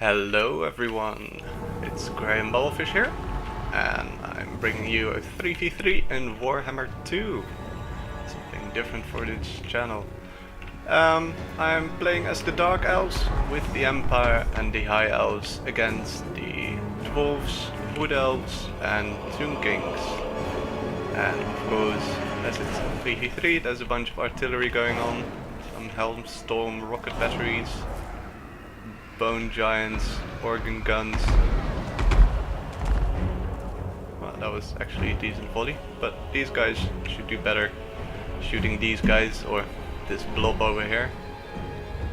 Hello everyone, it's Graham Bullfish here, and I'm bringing you a 3v3 in Warhammer 2. Something different for this channel. I'm playing as the Dark Elves with the Empire and the High Elves against the Dwarves, Wood Elves and Tomb Kings. And of course, as it's a 3v3, there's a bunch of artillery going on, some Helmstorm rocket batteries, bone giants, organ guns. Well, that was actually a decent volley, but these guys should do better shooting these guys or this blob over here.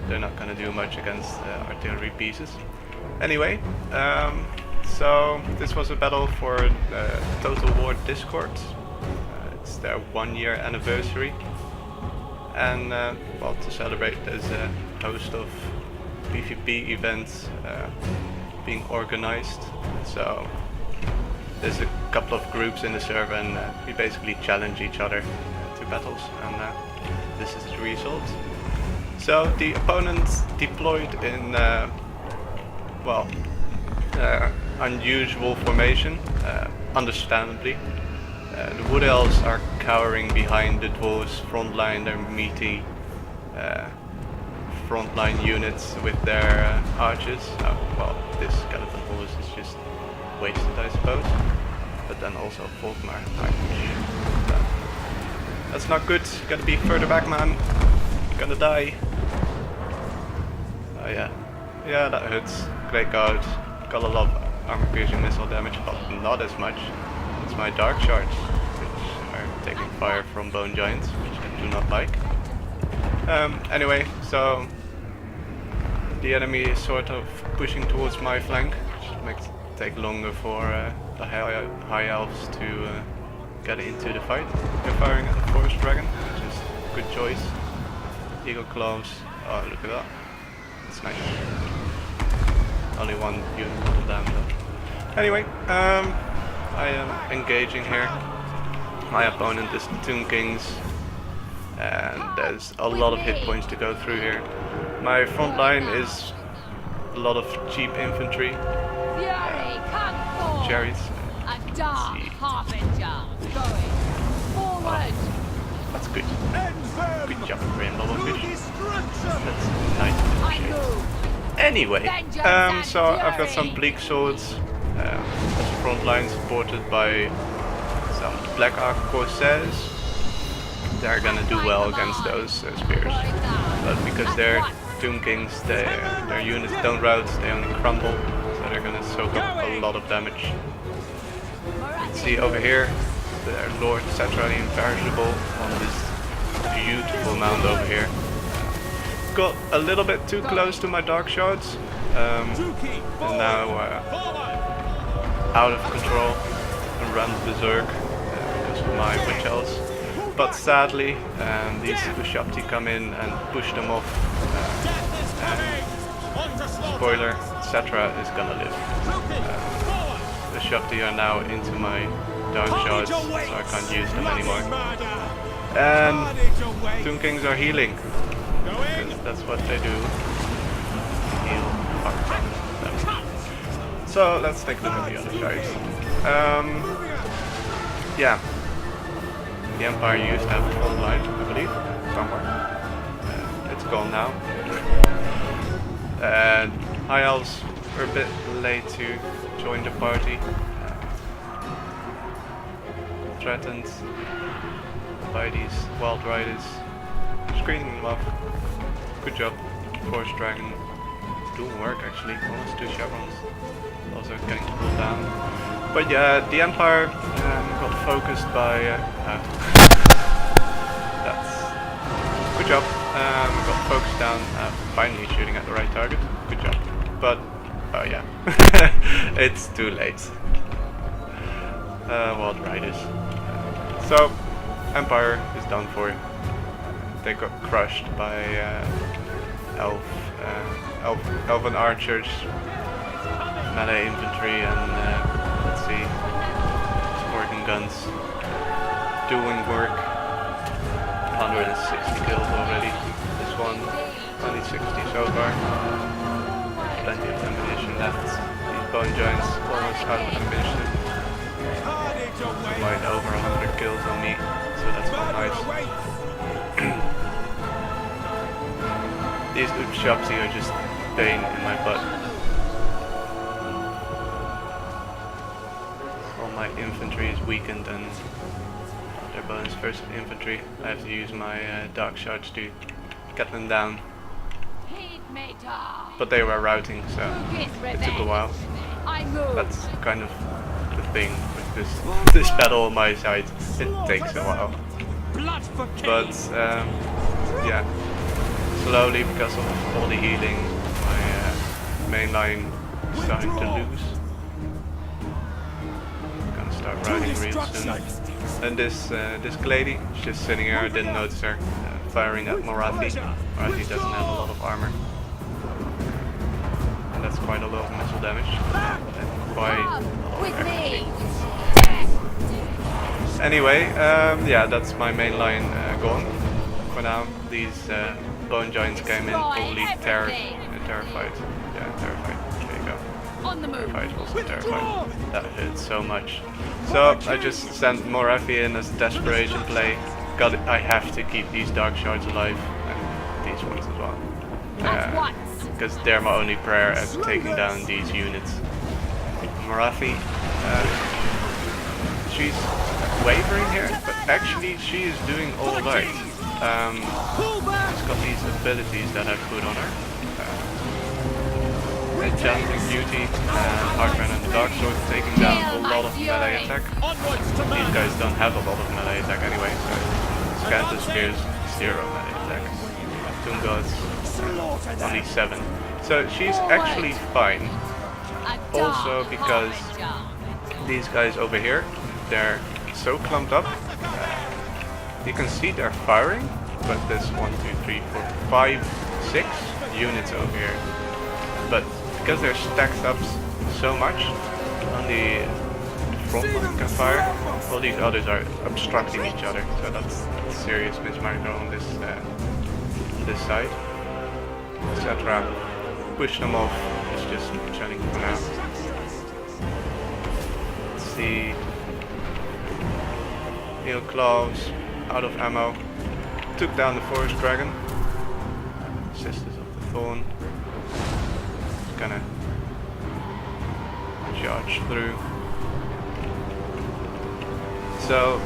They're not gonna do much against artillery pieces. Anyway, so this was a battle for Total War Discord. It's their 1-year anniversary, and well, to celebrate, there's a host of PvP events being organized. So there's a couple of groups in the server, and we basically challenge each other to battles, and this is the result. So the opponents deployed in well, unusual formation, understandably. The Wood Elves are cowering behind the Dwarves' front line, their meaty frontline units with their archers. Well, this skeleton horse is just wasted, I suppose. But then also Volkmar. That's not good. Gotta be further back, man. You're gonna die. Oh yeah. Yeah, that hurts. Great guard. Got a lot of armor piercing missile damage, but not as much as my dark shards, which are taking fire from bone giants, which I do not like. Anyway, so the enemy is sort of pushing towards my flank, which makes it take longer for the high elves to get into the fight. They're firing at the forest dragon, which is a good choice. Eagle claws. Oh, look at that. That's nice. Only one unit of them though. Anyway, I am engaging here. My opponent is the Tomb Kings, and there's a lot of hit points to go through here. My front line is a lot of cheap infantry, cherries. That's good. Good job, Rainbow Fish. That's nice. Anyway, so I've got some bleak swords as a front line supported by some Black Ark Corsairs. They're gonna do well against those spears, but because they're Tomb Kings, their units don't rout, they only crumble, so they're gonna soak up a lot of damage. See over here, their Lord Cetra the Imperishable on this beautiful mound over here. Got a little bit too close to my dark shards, and now out of control and ran berserk because of my witch elves. But sadly, these Ushabti come in and push them off. Spoiler, Cetra is gonna live. The Ushabti are now into my dark shards, so I can't use them anymore. And Tomb Kings are healing, because that's what they do. Heal fuck them. So let's take a look at the other guys. Yeah. The Empire used to have a front line, I believe, somewhere. It's gone now. And High Elves were a bit late to join the party. Threatened by these wild riders. Screening them off. Good job. Force Dragon. Doing work actually. Almost 2 chevrons. Also getting pulled down. But yeah, the Empire got focused by... that's... Good job. Got focused down, finally shooting at the right target. Good job. But, oh yeah. It's too late. Wild Riders. So, Empire is done for. They got crushed by elven archers, melee infantry, and let's see, organ guns doing work. 160 kills already. This one, only 60 so far. plenty of ammunition left. These bone giants almost out of ammunition. Quite over 100 kills on me, so that's not nice. These Upshopsy are just pain in my butt. All my infantry is weakened and their bonus first infantry. I have to use my dark shards to get them down. But they were routing, so it took a while. That's kind of the thing with this battle on my side. It takes a while. But yeah, slowly, because of all the healing, my main line is starting to lose. I'm gonna start routing real soon. And this lady, she's just sitting here. I didn't notice her firing at Morathi. Morathi doesn't have a lot of armor. And that's quite a lot of missile damage. And quite a lot of XP. Anyway, yeah, that's my main line gone for now. These bone giants came in totally terrified. Yeah, terrified. There you go. On the move. Terrified, also terrified. That hurt so much. So I just sent Morathi in as a desperation play. I have to keep these dark shards alive and these ones as well. Because they're my only prayer at taking down these units. Morathi, she's wavering here, but actually she is doing alright. She's got these abilities that I put on her. Enchanting Beauty and Heartman and the Dark Sword taking down a lot of melee attack. These guys don't have a lot of melee attack anyway, so Scantus Spears 0 melee attack. Tomb Gods only 7. So she's actually fine. Also because these guys over here, they're so clumped up. You can see they're firing, but there's 1, 2, 3, 4, 5, 6 units over here. But because they're stacked up so much, only the front line can fire. All these others are obstructing each other, so that's a serious mismarker on this side. Etc. Push them off. It's just chilling for now. Let's see. Neil Claws, out of ammo. Took down the Forest Dragon. Sisters of the Thorn. Gonna charge through. So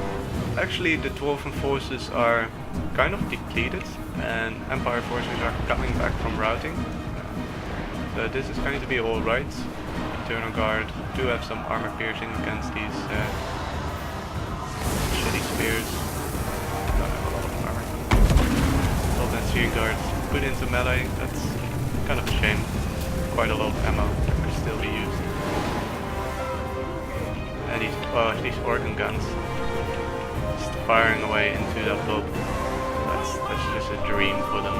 actually the Dwarven forces are kind of depleted and Empire forces are coming back from routing. So this is going to be alright. Eternal Guard do have some armor piercing against these shitty spears. Don't have a lot of armor. All that Sea Guard put into melee, that's kind of a shame. Quite a lot of ammo that could still be used. And these organ guns just firing away into that blob. That's just a dream for them.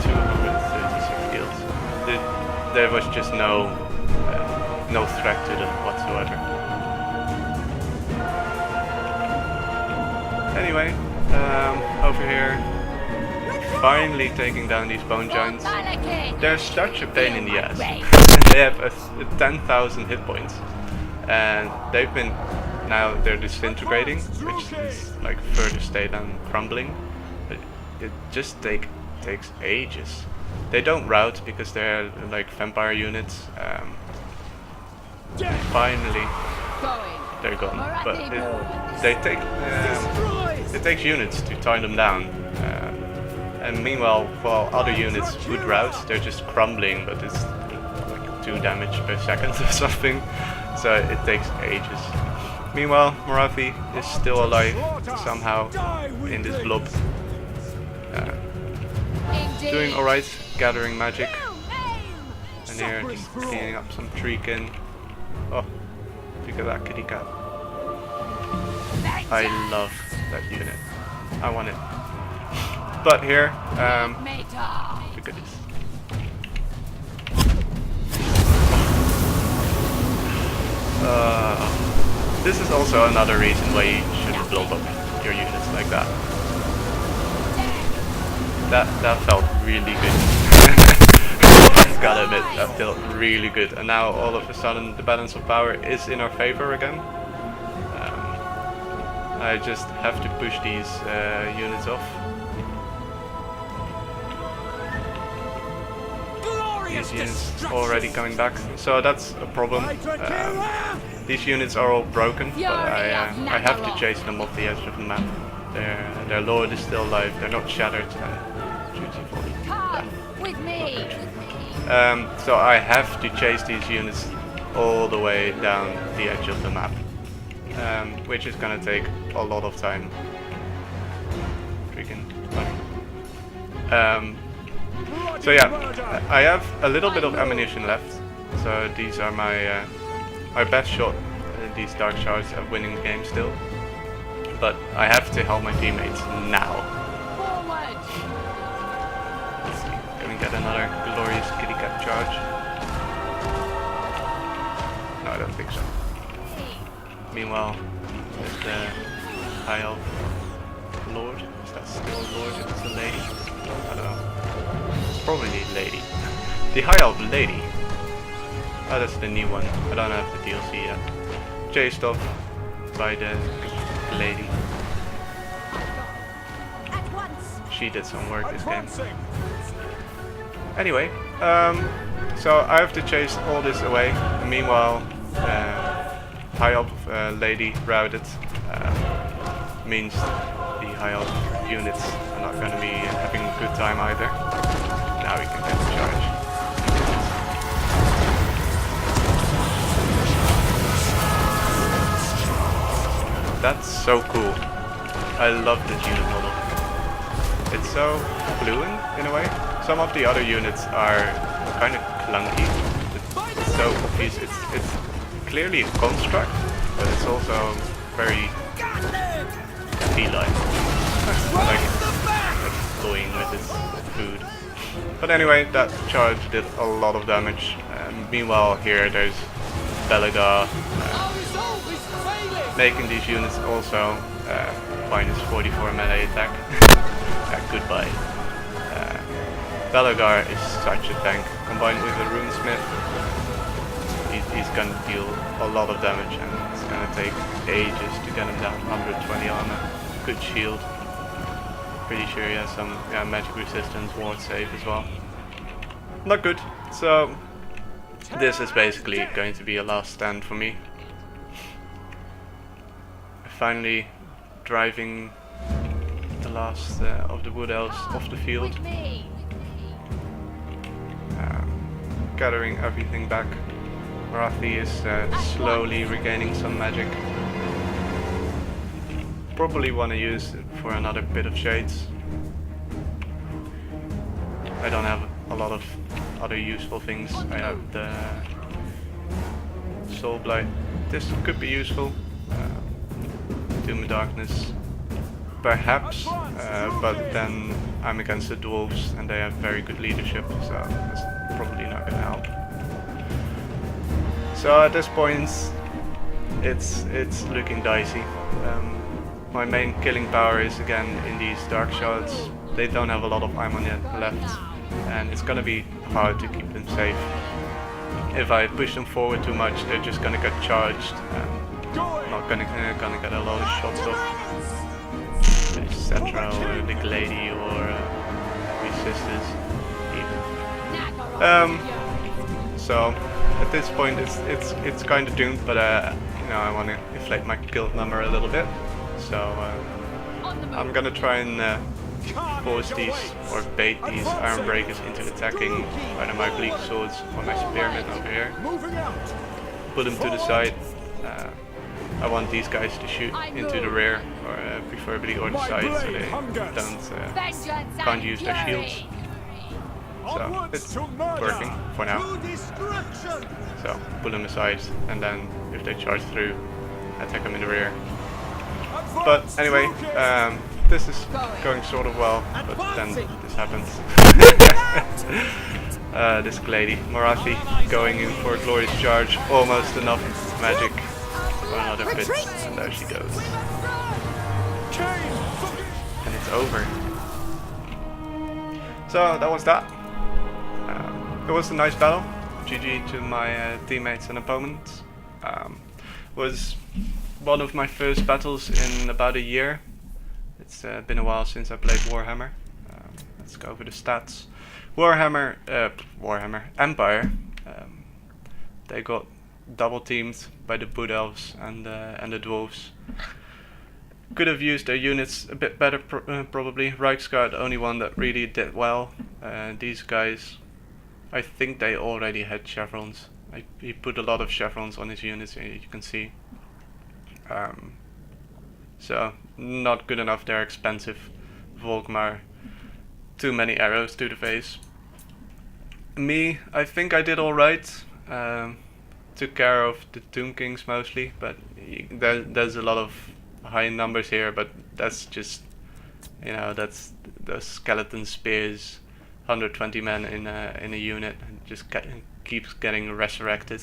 236 kills. There was just no threat to them whatsoever. Anyway, over here. Finally taking down these bone giants. They're such a pain in the ass. They have 10,000 hit points. And they've been, now they're disintegrating, which is like further state than crumbling. But it just takes ages. They don't rout because they're like vampire units. Finally, they're gone. But it takes units to tie them down. And meanwhile, while other units would rout, they're just crumbling, but it's like 2 damage per second or something, so it takes ages. Meanwhile, Morathi is still alive somehow in this blob. Doing alright, gathering magic. And here, just cleaning up some treekin. Oh, look at that kitty cat. I love that unit. I want it. But here, look at this. This is also another reason why you shouldn't build up your units like that. That felt really good. gotta admit, that felt really good. And now all of a sudden the balance of power is in our favor again. I just have to push these units off. These units already coming back, so that's a problem. These units are all broken, but I have to chase them off the edge of the map. Their lord is still alive, they're not shattered. So I have to chase these units all the way down the edge of the map, which is gonna take a lot of time. Freaking funny. So yeah, I have a little bit of ammunition left, so these are my best shot. These dark shards are winning the game still, but I have to help my teammates now. Let's see, can we get another glorious kitty cat charge? No, I don't think so. Meanwhile, there's the high elf lord. Is that still a lord if it's a lady? I don't know. It's probably a lady. The high elf lady. Oh, that's the new one. I don't have the DLC yet. Chased off by the lady. She did some work this game. Anyway, so I have to chase all this away. And meanwhile, high elf lady routed means the high elf units are not going to be having a good time either. Now we can get the charge. That's so cool. I love this unit model. It's so fluent in a way. Some of the other units are kind of clunky. It's so obvious. It's clearly a construct, but it's also very feline. Like it's toying with its food. But anyway, that charge did a lot of damage. Meanwhile, here there's Belagar making these units also minus 44 melee attack. Goodbye. Belagar is such a tank. Combined with the runesmith, he's gonna deal a lot of damage, and it's gonna take ages to get him down. 120 armor, good shield. Pretty sure he has some magic resistance, ward save as well. Not good. So this is basically going to be a last stand for me. Finally driving the last of the wood elves off the field. Gathering everything back. Marathi is slowly regaining some magic. Probably want to use it for another bit of shades. I don't have a lot of other useful things. I have the Soul Blight. This could be useful. Doom of Darkness, perhaps, but then I'm against the dwarves and they have very good leadership, so that's probably not gonna help. So at this point, it's looking dicey. My main killing power is again in these dark shards. They don't have a lot of ammo left, and it's gonna be hard to keep them safe. If I push them forward too much, they're just gonna get charged. Not gonna get a lot of shots off. Etc. or Big Lady or Resistors even. So at this point it's kind of doomed, but you know, I want to inflate my guild number a little bit. So I'm gonna try and force these or bait these Iron Breakers into attacking either my Bleak Swords or my Spearmen over here. Put them to the side. I want these guys to shoot into the rear, or preferably or the side, so they can't use their shields. So it's working for now. So pull them aside, and then if they charge through, attack them in the rear. But anyway, this is going sort of well, but then this happens. This lady, Marathi, going in for a glorious charge, almost enough magic. Another bit, and there she goes. And it's over. So that was that. it was a nice battle. GG to my teammates and opponents. Was one of my first battles in about a year. It's been a while since I played Warhammer. Let's go over the stats. Warhammer Empire. They got double teamed by the Wood Elves and the Dwarves. Could have used their units a bit better, probably. Reichsguard, only one that really did well. These guys, I think they already had chevrons. He put a lot of chevrons on his units, you can see. So, not good enough. They're expensive. Volkmar, too many arrows to the face. Me, I think I did alright. Took care of the Tomb Kings mostly, but there's a lot of high numbers here, but that's just, you know, that's the skeleton spears, 120 men in a unit, and just keeps getting resurrected.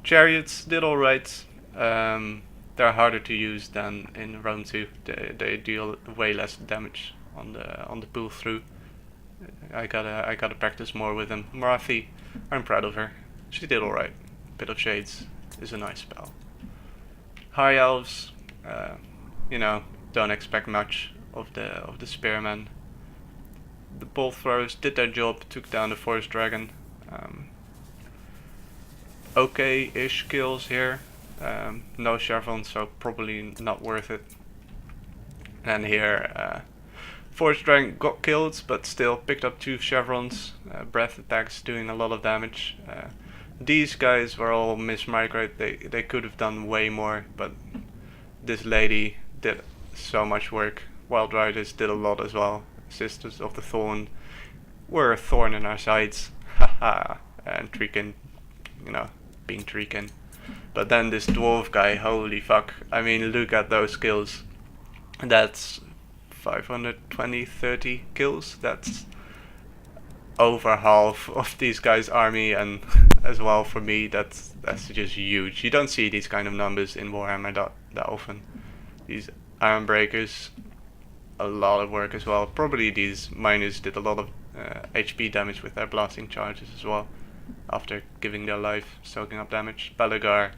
Chariots did alright. They're harder to use than in Rome 2. They deal way less damage on the pull through. I gotta practice more with them. Marathi, I'm proud of her. She did alright. Bit of Shades is a nice spell. High Elves, you know, don't expect much of the spearmen. The bolt throwers did their job, took down the Forest Dragon. Okay-ish kills here. No chevrons, so probably not worth it. And here, Forest Dragon got killed, but still picked up 2 chevrons. Breath attacks doing a lot of damage. These guys were all mismigrate. They could have done way more, but this lady did so much work. Wild Riders did a lot as well. Sisters of the Thorn were a thorn in our sides. Haha. And Treekin, you know, being Treekin. But then this dwarf guy, holy fuck. I mean, look at those kills. That's 520, 30 kills. That's over half of these guys' army, and as well for me, that's just huge. You don't see these kind of numbers in Warhammer that often. These Iron Breakers, a lot of work as well. Probably these miners did a lot of HP damage with their blasting charges as well, after giving their life, soaking up damage. Balagar,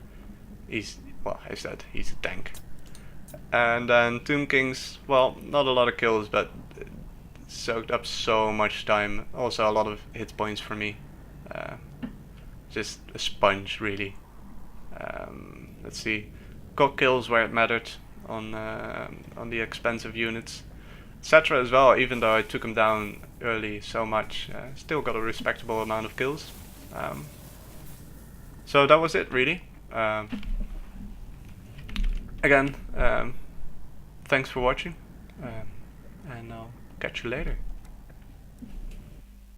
well, I said, he's a tank. And then Tomb Kings, well, not a lot of kills, but soaked up so much time. Also a lot of hit points for me. Just a sponge, really. Let's see. Got kills where it mattered on the expensive units. Cetra as well, even though I took him down early so much, still got a respectable amount of kills. So that was it, really. Again, thanks for watching, and I'll catch you later.